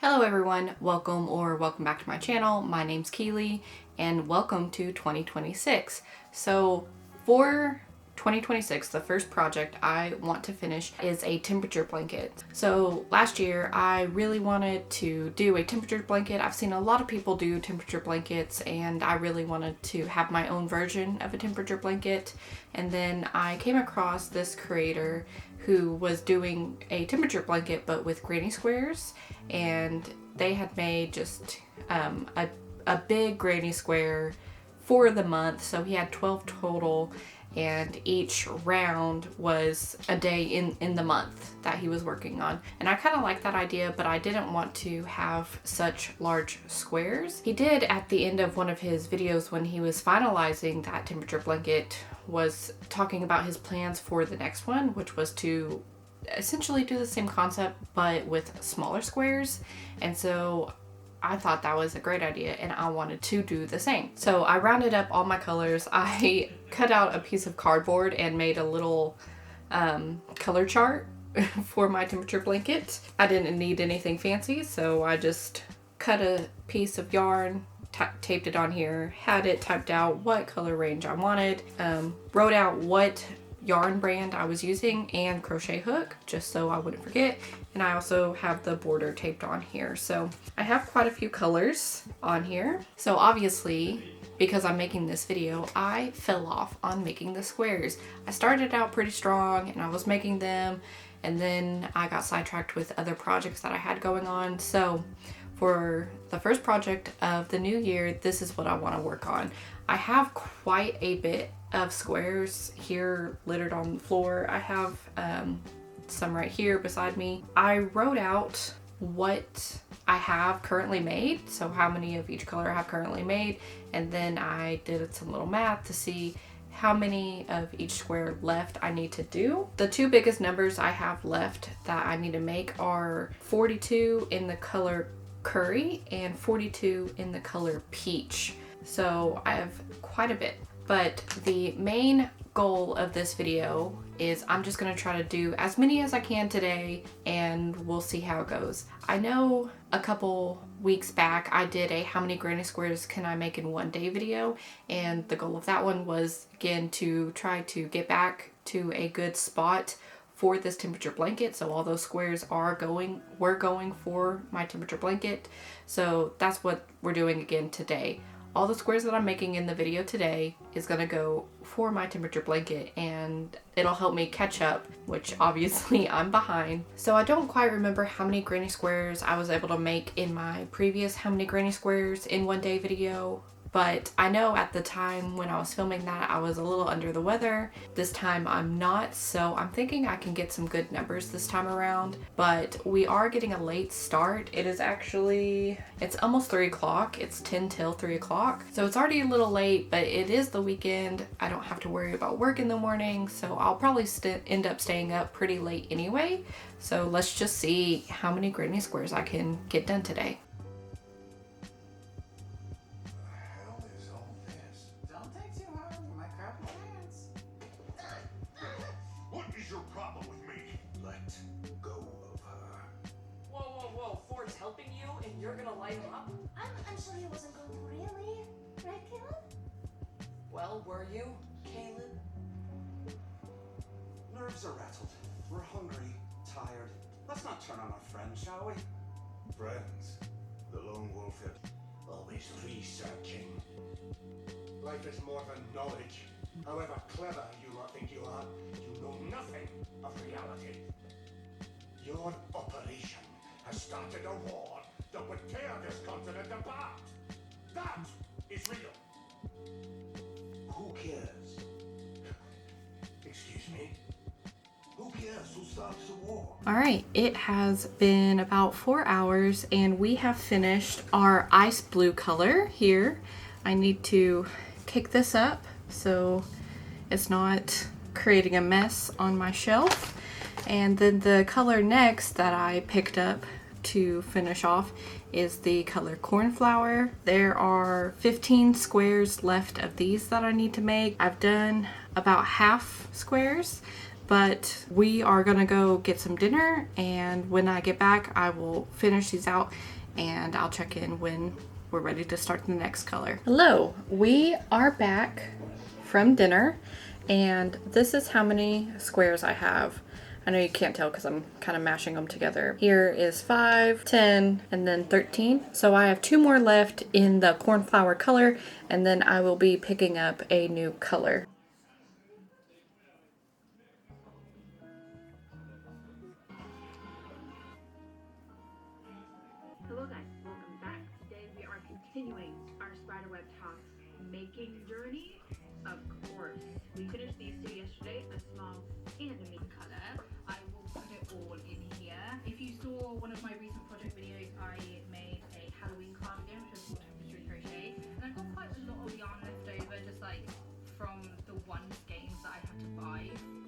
Hello everyone, welcome back to my channel. My name's Keely and welcome to 2026. So for 2026, the first project I want to finish is a temperature blanket. So last year I really wanted to do a temperature blanket. I've seen a lot of people do temperature blankets and I really wanted to have my own version of a temperature blanket. And then I came across this creator who was doing a temperature blanket but with granny squares, and they had made just a big granny square for the month. So he had 12 total, and each round was a day in the month that he was working on. And I kind of like that idea, but I didn't want to have such large squares. He did at the end of one of his videos when he was finalizing that temperature blanket was talking about his plans for the next one, which was to essentially do the same concept but with smaller squares. And so I thought that was a great idea and I wanted to do the same. So I rounded up all my colors. I cut out a piece of cardboard and made a little color chart for my temperature blanket. I didn't need anything fancy, so I just cut a piece of yarn, taped it on here, had it typed out what color range I wanted, wrote out what yarn brand I was using and crochet hook just so I wouldn't forget. And I also have the border taped on here. So I have quite a few colors on here. So obviously, because I'm making this video, I fell off on making the squares. I started out pretty strong and I was making them, and then I got sidetracked with other projects that I had going on. So for the first project of the new year, this is what I want to work on. I have quite a bit of squares here littered on the floor. I have some right here beside me. I wrote out what I have currently made, so how many of each color I have currently made, and then I did some little math to see how many of each square left I need to do. The two biggest numbers I have left that I need to make are 42 in the color curry and 42 in the color peach. So I have quite a bit. But the main goal of this video is I'm just going to try to do as many as I can today, and we'll see how it goes. I know a couple weeks back I did a how many granny squares can I make in one day video, and the goal of that one was again to try to get back to a good spot for this temperature blanket. So all those squares were going for my temperature blanket. So that's what we're doing again today. All the squares that I'm making in the video today is gonna go for my temperature blanket, and it'll help me catch up, which obviously I'm behind. So I don't quite remember how many granny squares I was able to make in my previous how many granny squares in one day video, but I know at the time when I was filming that I was a little under the weather. This time I'm not, so I'm thinking I can get some good numbers this time around. But we are getting a late start. It's almost 3 o'clock. It's 10 till 3 o'clock. So it's already a little late, but it is the weekend. I don't have to worry about work in the morning, so I'll probably end up staying up pretty late anyway. So let's just see how many granny squares I can get done today. Helping you and you're gonna light him up? I'm sure he wasn't going to really. Right, Caleb? Well, were you, Caleb? Nerves are rattled. We're hungry, tired. Let's not turn on our friends, shall we? Friends? The lone wolf had always researching. Life is more than knowledge. However clever you might think you are, you know nothing of reality. Your operation has started a war that would tear this continent apart. That is real. Who cares? Excuse me? Who cares who starts the war? Alright, it has been about 4 hours and we have finished our ice blue color here. I need to kick this up so it's not creating a mess on my shelf. And then the color next that I picked up to finish off is the color cornflower. There are 15 squares left of these that I need to make. I've done about half squares. but we are gonna go get some dinner, and when I get back I will finish these out and I'll check in when we're ready to start the next color. Hello, we are back from dinner, and this is how many squares I have. I know you can't tell because I'm kind of mashing them together. Here is 5, 10, and then 13. So I have 2 more left in the cornflower color, and then I will be picking up a new color. Hello guys, welcome back. Today we are continuing our spiderweb task making journey. Of course, we finished these 2 yesterday, a small and a mid color. I will put it all in here. If you saw one of my recent project videos, I made a Halloween cardigan, which was full tapestry crochet, and I've got quite a lot of yarn left over, just like from the one skeins that I had to buy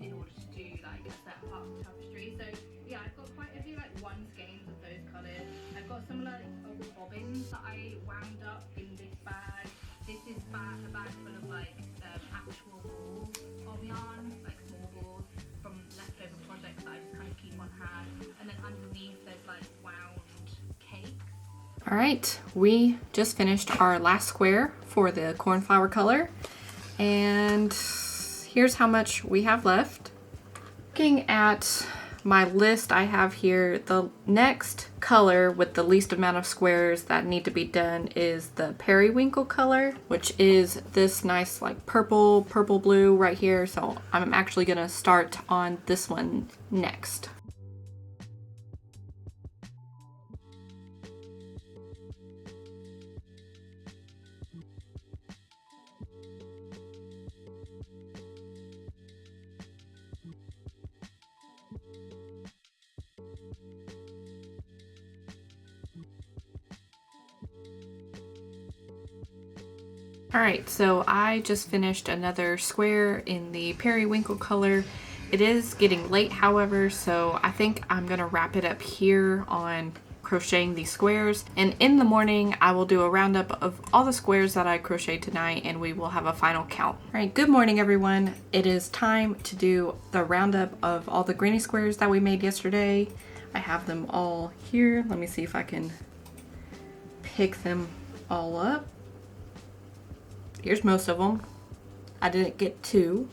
in order to do like a set part of the tapestry. So yeah, I've got quite a few like one skeins of those colours. I've got some like old bobbins that I wound up in this bag. This is a bag full of like actual balls of yarn, like small balls from leftover projects that I just kind of keep on hand. And then underneath there's like wound cakes. All right, we just finished our last square for the cornflower color, and here's how much we have left. Looking at my list, I have here the next color with the least amount of squares that need to be done is the periwinkle color, which is this nice like purple blue right here. So I'm actually gonna start on this one next. Alright, so I just finished another square in the periwinkle color. It is getting late, however, so I think I'm gonna wrap it up here on crocheting these squares. And in the morning, I will do a roundup of all the squares that I crocheted tonight, and we will have a final count. Alright, good morning everyone. It is time to do the roundup of all the granny squares that we made yesterday. I have them all here. Let me see if I can pick them all up. Here's most of them. I didn't get 2.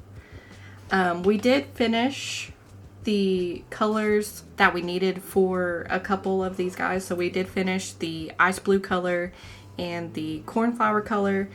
We did finish the colors that we needed for a couple of these guys. So we did finish the ice blue color and the cornflower color.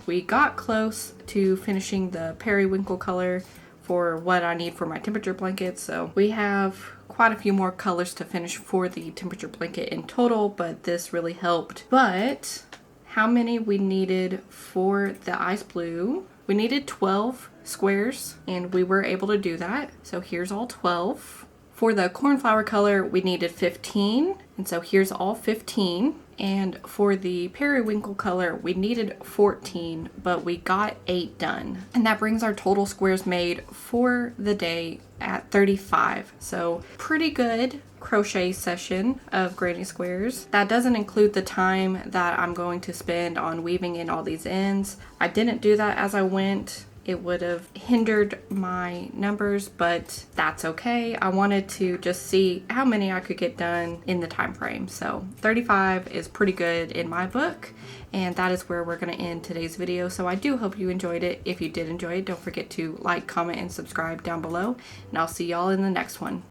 We got close to finishing the periwinkle color for what I need for my temperature blanket. So we have quite a few more colors to finish for the temperature blanket in total, but this really helped. But how many we needed for the ice blue? We needed 12 squares, and we were able to do that. So here's all 12. For the cornflower color, we needed 15, and so here's all 15. And for the periwinkle color, we needed 14, but we got 8 done. And that brings our total squares made for the day at 35. So pretty good crochet session of granny squares. That doesn't include the time that I'm going to spend on weaving in all these ends. I didn't do that as I went. It would have hindered my numbers, but that's okay. I wanted to just see how many I could get done in the time frame. So 35 is pretty good in my book, and that is where we're going to end today's video. So I do hope you enjoyed it. If you did enjoy it, don't forget to like, comment, and subscribe down below, and I'll see y'all in the next one.